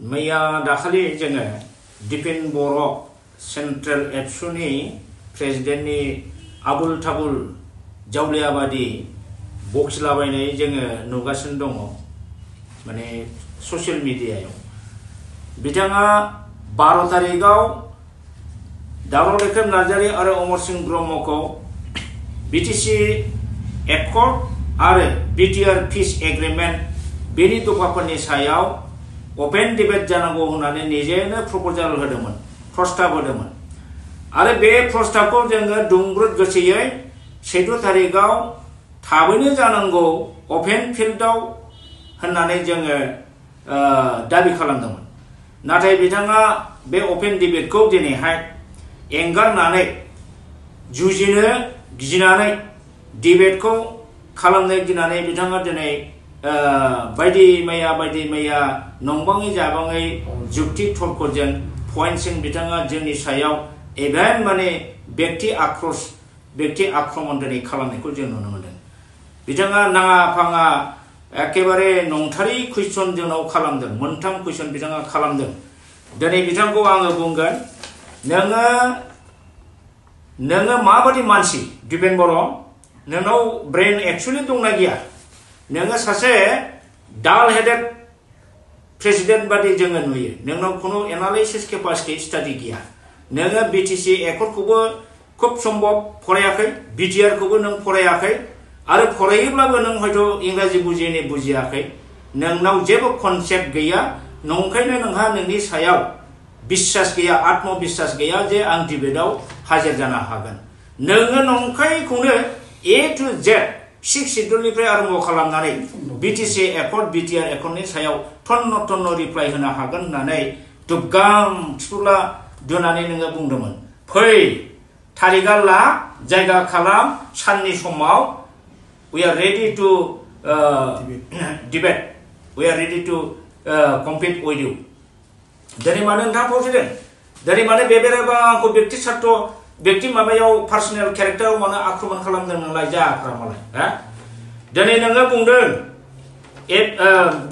मैया दाखालि जोङो दिपेन बर' सेन्ट्रेल एबसुनि प्रेसिडेन्टनि आबुल थाबुल जावलियाबादि बखिलाबायनाय जोङो नुगासिनो दङ माने ससियेल मिडियायाव बिथाङा 12 तारिखाव दावराव दैखोम नार्जारी आरो अमर सिंह ब्रह्मखौ बिटिसि एकर्ड आरो बिटिआर पिस एग्रीमेंट बेनि दफाफोरनि सायाव ओपन डिबेट जानांगौ होननानै निजेनो प्रपोजाल होदोंमोन प्रस्ताब होदोंमोन आरो बे प्रस्ताबखौ जोङो दुंब्रुद गोसोयै 14 तारिखाव थाबैनो जानांगौ ओपन फिल्डआव होननानै जोङो दाबि खालामदोंमोन नाथाय बिथाङा बे ओपन डिबेटखौ दिनैहाय एंगारनानै जुजिनो गिनानै डिबेटखौ खालामनो गिनानै बिथाङा दिनै बायदि मैया नंबाङै जाबाङै जुक्ति तर्कजों पइन्टजों बिथाङा जोंनि सायाव एभेन माने व्यक्ति आक्रमण दिनै खालामनायखौ जों नुनो मोनदों बिथाङा नाङा फाङा एकेबारे नंथारै कुइसन जोंनाव खालामदों मोनथाम कुइसन बिथाङा खालामदों दिनै बिथांखौ आङो बुंगोन नोङो माबादि मानसि दिपेन बर' नोंनाव ब्रेन एक्चुअली दंना गैया नोङो सासे डाल हेडेड प्रेसिडेन्ट बादि जोङो नुयो नोंनाव खुनु एनालाइसिस केपासिटी स्टाडि गैया नोङो बिटिसि एकर्डखौबो खुब सम्भब फरायाखै बिटिआर खौबो नों फरायाखै आरो फरायोब्लाबो नों हयथ' इंराजि बुजियाखै नोंनाव जेबो कनसेप्ट गैया नंखायनो नोंहा नोंनि सायाव बिश्वास गैया आत्मबिश्वास गैया जे आं डिबेटआव हाजिर जानो हागोन नोङो नंखायखौनो ए टु जेड 6 शिड्यूलनिफ्राय आरम्भ खालामनानै बिटिसि एकर्ड बिटिआर एकर्डनि सायाव थन्न रिप्लाय होनो हागोन होननानै दुबगां थिफुला दोनानै नोङो बुंदोंमोन फै तारिखआ ला जायगा खालाम साननि समाव we are ready to debate we are ready to compete with you दिनै मानो नोंथाङा फावसायदों दिनै मानो बेबेराबा आंखौ व्यक्ति सार्थ व्यक्ति माबायाव पार्सनेल केरेक्टाराव मानो आक्रमण खालामदों नोंलाय जाग्रा मालाय दिनै नोङो बुंदों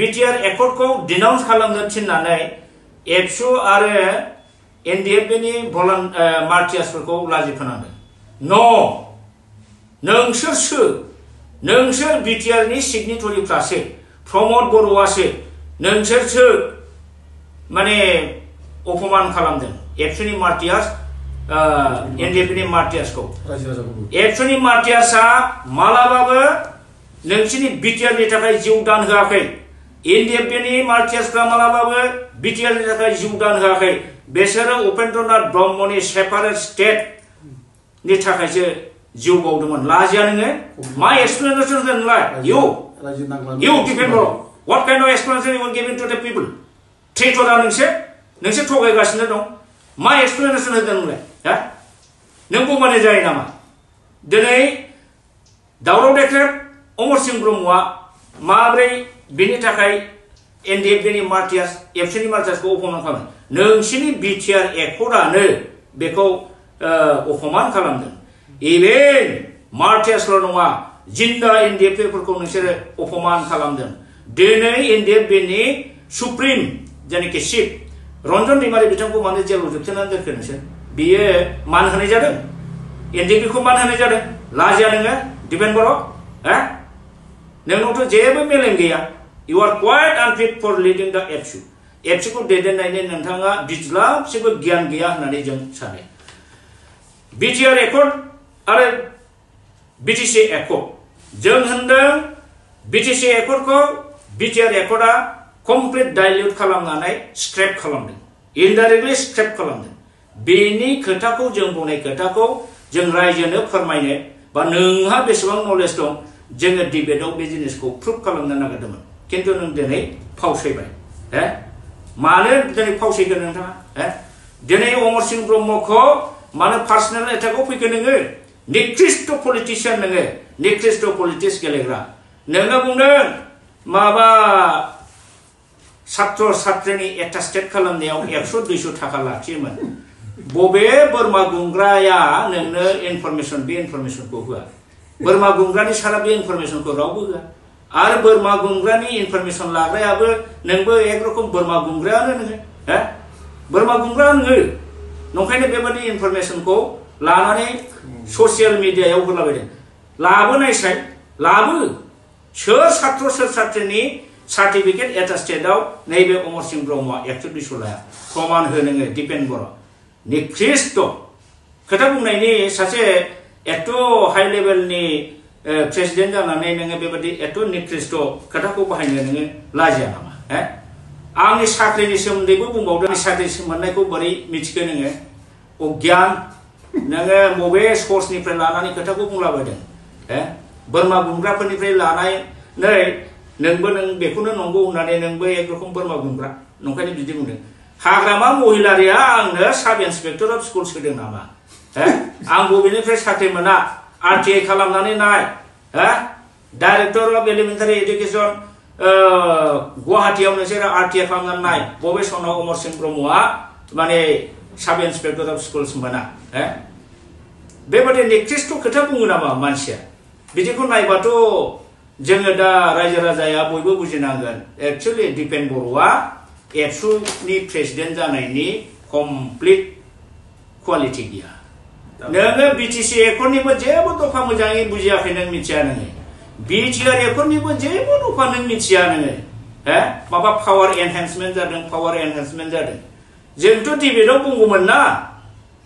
बिटिआर एकर्डखौ डिनाउन्स खालामनो थिननानै एबसु आरो एनडिएफबि नि मार्टियार्सफोरखौ लाजि फोनांदों नोंसोर बिटिआर नि सिगनेटरिफ्रासो प्रमद बर'आसो नोंसोरसो माने अपमान खालामदों एबसुनि मार्टियार्स एनडिएफबि नि मार्टियार्सखौ एबसुनि मार्टियार्सआ मालाबाबो नोंसिनि बिटिआर नि थाखाय जिउ दान होआखै एनडिएफबि नि मार्टियार्सफ्रा मालाबाबो बिटिआर नि थाखाय जिउ दान होआखै बिसोरो उपेन्द्रनाथ ब्रह्मनि सेपारेट स्टेट नि थाखायसो जिउ बावदोंमोन लाजिया नोङो मा एक्सप्लेनेशन होदों नोंलाय you Dipen Bodo' what kind of explanation you will give to the people ट्रेटरा नोंसोर थगायगासिनो दं मा एक्सप्लेनेशन होदों नोंलाय नों बुंबानो जायो नामा दिनै दावराव देख्रेब अमर सिंह ब्रह्मआ माब्रै बेनि थाखाय एनडिएफबि नि मार्टियार्स एबसुनि मार्टियार्सखौ अपमान खालामो नोंसिनि बिटिआर एकर्डआनो बेखौ अपमान खालामदों इभेन मार्टियार्सल' नङा जिन्दा एनडिएफबि नोंसोरो अपमान खालामदों दिनै एनडिएफबि नि सुप्रिम जायनाखि चिफ रन्जन दैमारि बिथांखौ मानो जेलाव जोबथेनानै दोनखो नोंसोर बियो मान होनाय जादों एनडिएफबि मान होनाय जादों लाजिया नोङो दिपेन बर' नोंनावथ' जेबो मेलेम गैया you are quite unfit for leading the एबसुखौ दैदेननायनि नोंथाङा बिज्लाबसेबो गियान गैया होननानै जों सानो बिटिआर एकर्ड आरो बिटिसि एकर्ड जों होनदों बिटिसि एकर्डखौ बिटिआर एकर्डआ कमप्लिट डाइल्यूट खालामनानै स्क्रैप खालामदों इनडाइरेक्टलि स्क्रैप खालामदों बेनि खोथाखौ जों बुंनाय खोथाखौ जों रायजोनो फोरमायनो बा नोंहा बेसेबां नलेज दं जोङो डिबेटआव बे जिनिसखौ प्रुफ खालामनो नागिरदोंमोन किन्तु नों दिनै फावसायबाय मानो दिनै फावसायगोन नोंथाङा दिनै अमर सिंह ब्रह्मखौ मानो पार्सनेल एटाकआव फैगोन नोङो निकृष्ट पलिटिशियान नोङो निकृष्ट पलिटिक्स गेलेग्रा नोङो बुंदों माबा छात्र छात्रीनि एटास्टेट खालामनायाव 100-200 थाखा लाखियोमोन बबे बोरमा गुंग्राया नोंनो इनफरमेशन बे इनफरमेशनखौ होआ बोरमा गुंग्रानि सारा बे इनफरमेशनखौ रावबो होआ आरो बोरमा गुमग्रानि इनफरमेसन लाग्रायाबो नोंबो एक रकम बोरमा गुमग्रायानो नोङो हो बोरमा गुमग्रा नोङो नंखायनो बेबादि इनफरमेसनखौ लानानै ससियेल मिडियायाव होलाबायदों लाबोनायसाय लाबो सोर छात्र सोर छात्रीनि सार्टिफिकेट एटास्टेडआव नैबे अमर सिंह ब्रह्मआ एक्टिभ लाया प्रमाण हो नोङो दिपेन बर' निकृष्ट खोथा बुंनायनि सासे एथ' हाइ लेभेलनि प्रेसिडेन्ट जानानै नोङो बेबादि एथ' निकृष्ट खोथाखौ बाहायनो नोङो लाजिया नामा हो आंनि साख्रिनि सोमोन्दैबो बुंबावदों साख्रि मोननायखौ बोरै मिथिखो नोङो अज्ञान नोङो बबे सर्सनिफ्राय लानानै खोथाखौ बुंलाबायदों हो बोरमा गुमग्राफोरनिफ्राय लानानै नोंबो नों बेखौनो नंगौ होननानै नोंबो एक रकम बोरमा गुमग्रा नंखायनो बिदि बुंदों हाग्रामा महिलारिया आंनो साब इन्सपेक्टर अफ स्कुल सोदों नामा हो आं बबेनिफ्राय साख्रि मोना आरटिआइ खालामनानै नाय हो डाइरेक्टर अफ एलिमेन्टारि एडुकेसन गुवाहाटीयाव नोंसोर आरटिआइ खालामनानै नाय बबे सनाव अमर सिंह ब्रह्मआ माने साब इन्सपेक्टर अफ स्कुल्स मोना हो बेबादि निकृष्ट खोथा बुङो नामा मानसिया बिदिखौ नायबाथ' जोङो दा रायजो राजाया बयबो बुजिनांगोन एक्चुअलि दिपेन बर'आ एबसुनि प्रेसिडेन्ट जानायनि कमप्लिट क्वालिटि गैया नोङो बिटिसि एकर्डनिबो जेबो दफा मोजाङै बुजियाखै नों मिथिया नोङो बिटिआर एकर्डनिबो जेबो दफा नों मिथिया नोङो हो माबा पावार एनहेन्समेन्ट जादों जोंथ' डिबेटआव बुंगौमोन ना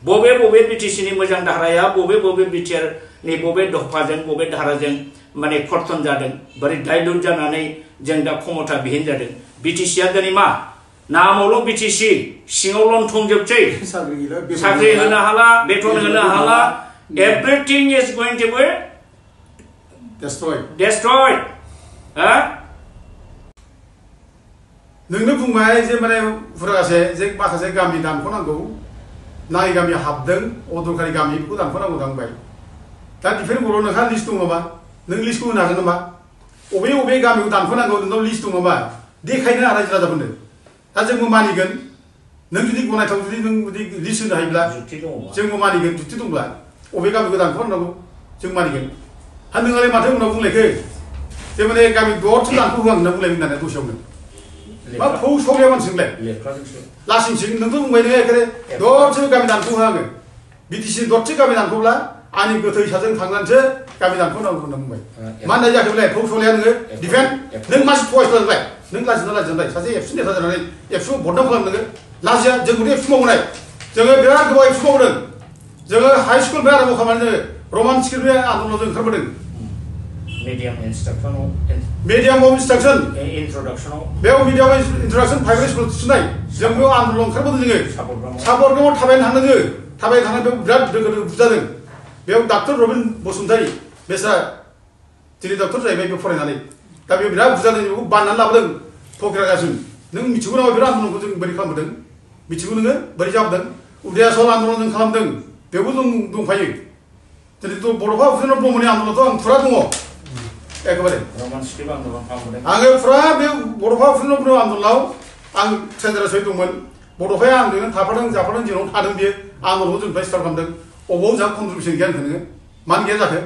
बबे बबे बिटिसिनि मोजां धाराया बबे बिटिआरनि बबे दफाजों बबे धाराजों माने खर्तन जादों बोरै डाइलुट जानानै जों दा क्षमता बिहीन जादों बिटिसिया दिनै मा नामावल' बिटिसि सिङाव लंथंजोबसै साख्रि होनो हाला बेथन होनो हाला everything is going to be destroyed हो नोंनो बुंबाय जे माने फुरागासे जे माखासे गामि दानख'नांगौ नाङै गामि हाबदों अदरकारि गामि बेखौ दानख'नांगौ दांबाय दा दिफेन बर' नोंहा लिस्ट दङ नामा नों लिस्टखौ होनो हागोन नामा अबे गामिखौ दानख'नांगौ नोंनाव लिस्ट दङ नामा देखायनो रायजो राजाफोरनो दा जोंबो मानिगोन नों जुदि गनायथाव जुदि नों जुदि लिस्ट होनो हायोब्ला जोंबो मानिगोन जुक्ति दंब्ला अबे गामिखौ दानख'नांगौ जों मानिगोन हा नोंलाय माथो उनाव बुंलायखो जे माने गामि दरसे दानख' होआं होनना बुंलायगोन होननानै दसेयावनो मा फौ सौलाया मानसिजोंलाय लासिंसिं नोंथ' बुंबाय नोङो एखेबारे दरसे गामि दानख' होआङो बिटिसि दरसे गामि दानख'ब्ला आंनि गोथै साजों थांनानैसो गामि दानख'नांगौ होनना बुंबाय मा होननाय जाखो बेलाय फौ सौलाया नोङो डिफेन्ड नों मानसि थगायस लाजोबबाय नों लाजिनाय सासे एबसु नेता जानानै एबसुखौ बदनाम खालाम नोङो लाजिया जोंबोथ' एबसु मावनाय जोङो बिराद गोबाव एबसु मावदों जोङो हाइ स्कुलनिफ्राय आरम्भ खालामनानै जोङो रमान स्क्रिप्टनि आन्दलनजों ओंखारबोदों medium of instruction बेयाव medium of introduction private school थिसननाय जों बेयाव आन्दलन ओंखारबोदों जोङो सापरगामाव थाबायनो थांदों जोङो थाबायनो थांनानै बेयाव बिराद दोखो बुजादों बेयाव डाक्टर रबिन बसुमतारी बेस्रा दिनै डक्टर जाहैबाय बेयाव फरायनानै दा बेयाव बिराद बुजादों बेखौ बाननानै लाबोदों फकिरागासिम नों मिथिगौ नामा बिराद आन्दलनखौ जों बोरै खालामबोदों मिथिगौ नोङो बोरै जाबोदों उदयाचल आन्दलन जों खालामदों बेयावबो जों दंफायो दिनैथ' बड'फा उपेन्द्र ब्रह्मनि आन्दलनाथ' आं फुरा दङ एकेबारे आङो फुरा बे बड'फा उपेन्द्र ब्रह्म आन्दलनाव आं सेन्टाराव सहित दंमोन बड'फाया आंजों थाफादों जाफादों जेराव थादों बियो आन्दलनखौ जोंनिफ्राय स्टार्ट खालामदों अबाव जोंहा कन्ट्रिबिउसन गैया होनखो नोङो मानो गैया जाखो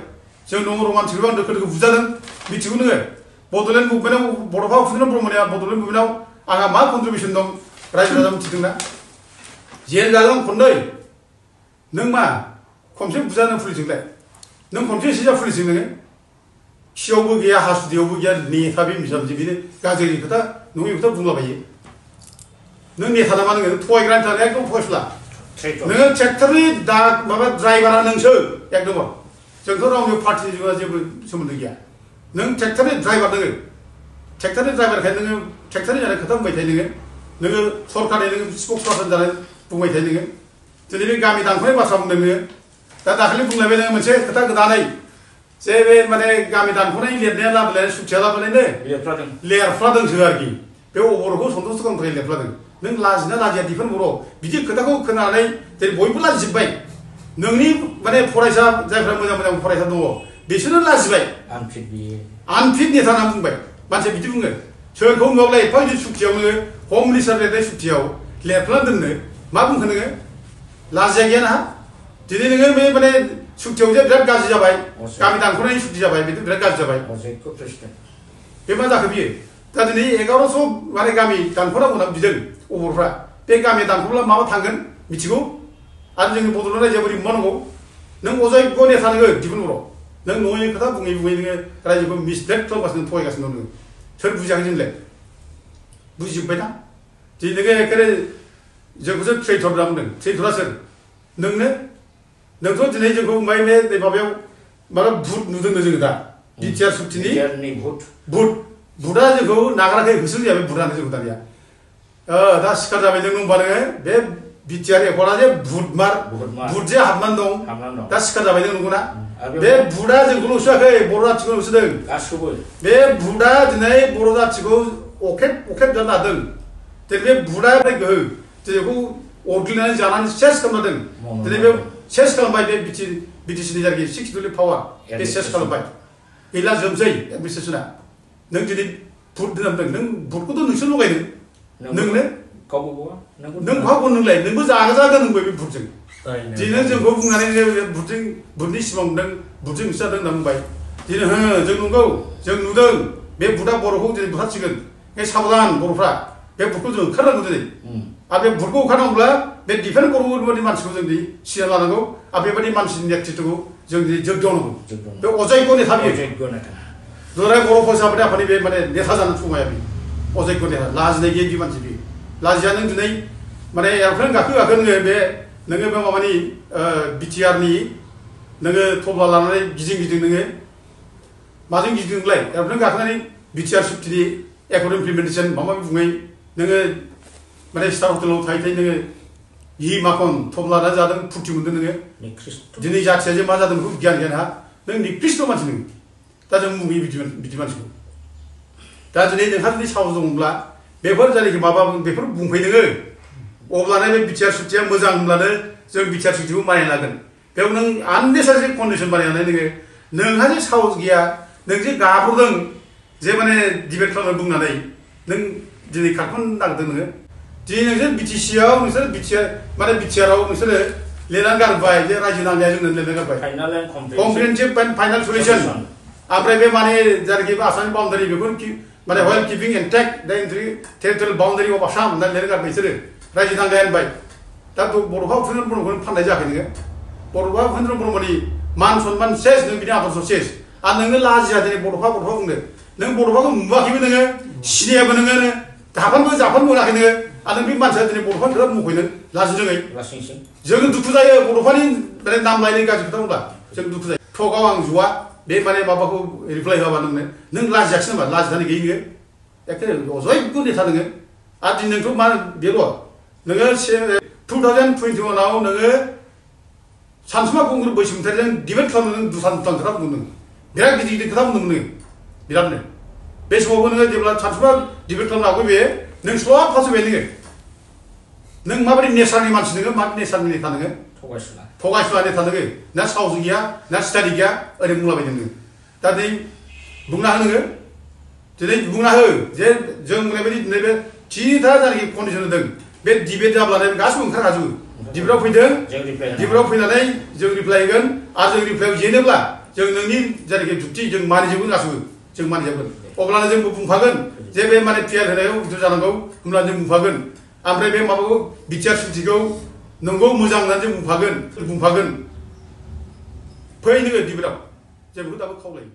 जों दङ रमान स्क्रिप्टआव दोखो दोखो बुजादों मिथिगौ नोङो बड'लेण्ड मुभमेन्टआव बड'फा उपेन्द्र ब्रह्मनिया बड'लेण्ड मुभमेन्टआव आंहा मा कन्ट्रिबिउसन दं रायजो राजा मिथिदोंना जेल जादों खननै नों मा खनसे बुजानो पुलिसजोंलाय नों खनसे एसे जा पुलिसजों नोङो खियावबो गैया हासुदैयावबो गैया नेता बे मिसालजों बेनो गाज्रि खोथा नङै खोथा बुंलाबायो नों नेता नामा नोङो थगायग्रानि थाखाय एकदम फयसला नोङो ट्रेक्टरनि दा माबा ड्राइभारा नोंसो एकदम जोंथ' रावनिबो पार्टिजों जेबो सोमोन्दो गैया नों ट्रेक्टरनि ड्राइभार नोङो ट्रेक्टरनि ड्राइभारखाय नोङो ट्रेक्टरनि जानाय खोथा बुंबाय थायो नोङो सरकारनि नोङो स्पक्स पार्सन जानाय बुंबाय थायो नोङो दिनै बे गामि दानख'नाय बाथ्रा बुंदों नोङो दा दाखालि बुंलायबाय नोङो मोनसे खोथा गोदानै जे बे माने गामि दानख'नायनि लिरनाया लाबोलाय सुथिया लाबोलायनो लेरफ्लादोंसो आरोखि बे बर'खौ सन्थुष्ट खालामनो थाखाय लेरफ्लादों नों लाजिना लाजिया दिफेन बर' बिदि खोथाखौ खोनानै जेरै बयबो लाजिजोब्बाय नोंनि माने फरायसा जायफ्रा मोजां मोजां फरायसा दङ बिसोरनो लाजिबाय आनफिट नेता होनना बुंबाय मानसिया बिदि बुङो सोरखौ नुवाब्ला एफा गिदिर सुक्तियाव नोङो हम मिनिस्टार लिरनाय सुक्तियाव लेरफ्लाना दोननो मा बुंखो नोङो लाजिया गैया ना दिनै नोङो बे माने सुक्तियाव जे बिराद गाज्रि जाबाय गामि दानख'नायनि सुक्ति जाबाय बिदि बिराद गाज्रि जाबाय बे मा जाखो बियो दा दिनै 1100 माने गामि दानख'नांगौ होनना बिदों अबरफ्रा बे गामि दानख'ब्ला माबा थांगोन मिथिगौ आरो जोंनि बड'लेण्ड रायजोआ बोरै मावनांगौ नों अजय्य नेता नोङो दिहुनबर' नों नङै खोथा बुङै नोङो रायजोखौ मिसलेट खालामगासिनो थगायगासिनो दं नोङो सोर बुजियाखै जोंलाय बुजिजोब्बायना दिनै नोङो एखेबारे जोंखौसो ट्रेइटर होनना बुंदों ट्रेइटरा सोर नोंथ' दिनै जोंखौ ओमफ्राय बे माबायाव माबा भुट नुदोंनो जोङो दा बिटिआर सुक्तिनि भुटआ जोंखौ नागाराखै होसो जाया बे भुटआनो जोंखौ दानिया दा सिखार जाबाय नों होनबा नोङो बे बिटिआर एकर्डआ जे भुट जे हाबनानै दं दा सिखार जाबाय नों नंगौना बे भुटआ जोंखौल' होसोआखै बर' जाथिखौ होसोदों गासिबो बे भुटआ दिनै बर' जाथिखौ अखेब जानो हादों दिनै बे भुटआ गोहो दिनैखौ अरग्लिनानै जानानै सेस खालामदों दिनै बे सेस खालामबाय बे बिटिसिनि जायगानि 6 पावार बे सेस खालामबाय गैला जोबसै एडमिनिस्ट्रेसना नों दिनै भुट दोनदों नों भुटखौथ' नोंसोर लगायदों नोंनो नों भावखौ नोंलाय नोंबो जागोन नोंबो बे भुटजों दिनै जोंखौ बुंनानै भुटनि सिमां मोनदों भुटजों होसो जादों होनना बुंबाय दिनै जों नंगौ जों नुदों बे भुटआ बर'खौ दिनै बुथारसिगोन बे साबधान बर'फ्रा बे भुटखौ जों ओंखारनांगौ दिनै आरो बे भुटखौ ओंखारनांगौब्ला बे डिफेन्स बर'बादि मानसिखौ जों दिनै सिनाय लानांगौ आरो बेबायदि मानसिनि नेतृत्वखौ जों दिनै जोग्गावनांगौ बे अजय्य नेता बियो दुलाराय बर' फरायसाफोरनि आफादनि बे माने नेता जानो समाया बे अजय्य नेता लाजिनाय गैयै बे मानसि बियो लाजिया नों दिनै माने एर'प्लेन गाखो नोङो बे माबानि बिटिआरनि नोङो थब्ला लानानै गिदिं नोङो माजों गिदिं नोंलाय एर'प्लेन गाखोनानै बिटिआर सुक्तिनि एकर्ड इमप्लिमेन्टेसन माबा माबि बुङै नोङो माने स्टार हटेलाव थायै नोङो माखन थब्ला लानानै जादों फुर्ति मोनदों नोङो दिनै जाथिया जे मा जादों बेखौ गियान हा नों निकृष्ट मानसि नों दा जों मुगैयो बिदि मानसिखौ दा दिनै नोंहा जुदि साहस दङब्ला बेफोर जायनाखि माबा बेफोर बुंफै नोङो अब्लानो बे बिटिआर सुक्तिया मोजां होनब्लानो जों बिटिआर सुक्तिखौ मानिना लागोन बेयाव नों आननेसासारि कन्डिसन बानायनानै नोंहा जे साहस गैया नों जे गाब्र'दों जे माने डिबेट खालामनो बुंनानै नों दिनै खारख'नो नागिरदों नोङो दिनै नोंसोर बिटिसिआव नोंसोर बिटिआराव नोंसोरो लिरनानै गारबाय जे रायजो नांनाया जोंनो लिरनानै गारबाय कमप्रिहेनसिभ फाइनाल सलिउसन ओमफ्राय बे माने जायनाखि आसामनि बाउन्डारि बेफोर माने व्हाइल किपिं इन्टेक्ट दा टेरिटरियेल बाउन्डारि अफ आसाम होननानै लिरनानै गारबाय बिसोरो रायजो नांनाया होनबाय दा बड'फा उपेन्द्र ब्रह्मखौनो फाननाय जायाखै नोङो बड'फा उपेन्द्र ब्रह्मनि मान सन्मान सेस नों बिनि आदर्श सेस आरो नोंनो लाजिया दिनै बड'फा बुंदो नों बड'फाखौ नुवाखैबो नोङो सिनायाबो नोङो जाफानबो मोनाखै नोङो आरो नों बे मानसिया दिनै बड'फानि खोथा बुंफैनो लाजि रोङै जों दुखु जायो बड'फानि माने नाम लायनाय गाज्रि खोथा बुंब्ला जों दुखु जायो थगाव आं जुवा बे माने माबाखौ रिप्लाय होआबा नों लाजियाखिसै नामा लाजिनानै गैयै नोङो एखे अजय्य नेता नोङो आरो दिनै नोंथ' मा बेल' नोङो 2021आव नोङो सानसुमा खुंगुर बैसोमुतियारिजों डिबेट खालामनो नों दुथां खोथा बुंदों बिराद गिदिर खोथा बुंदोंमोन नोङो बिरादनो बे समावबो नोङो जेब्ला सानसुमा डिबेट खालामनो हागौ बे नों स्लब फासोबाय नों माबायदि नेचारनि मानसि नोङो मा नेचारनि नेता नोङो थगायसुला नेता नोङो ना साहस गैया ना स्टाडि गैया ओरैनो बुंलाबायदों नोङो दा दिनै बुंना हो नोङो दिनै बुंना हो जे जों ओरैबायदि दिनै बे थिथा जायनाखि कन्डिसन होदों बे डिबेट जाब्लानो गासिबो ओंखारखाजोबो डिबेटआव फैदों डिबेटआव फैनानै जों रिप्लाय होगोन आरो जों रिप्लायाव जेनोब्ला जों नोंनि जायनाखि जुक्ति जों मानिजोबगोन गासिबो जों मानिजोबगोन अब्लानो जोंबो बुंफागोन जे बे माने पिआर होनायाव बिदि जानांगौ होनब्ला जों बुंफागोन ओमफ्राय बे माबाखौ बिटिआर सुक्तिखौ नंगौ मोजां होननानै जों बुंफागोन फै नोङो डिबेटआव जों बेखौ दाबो खावलायो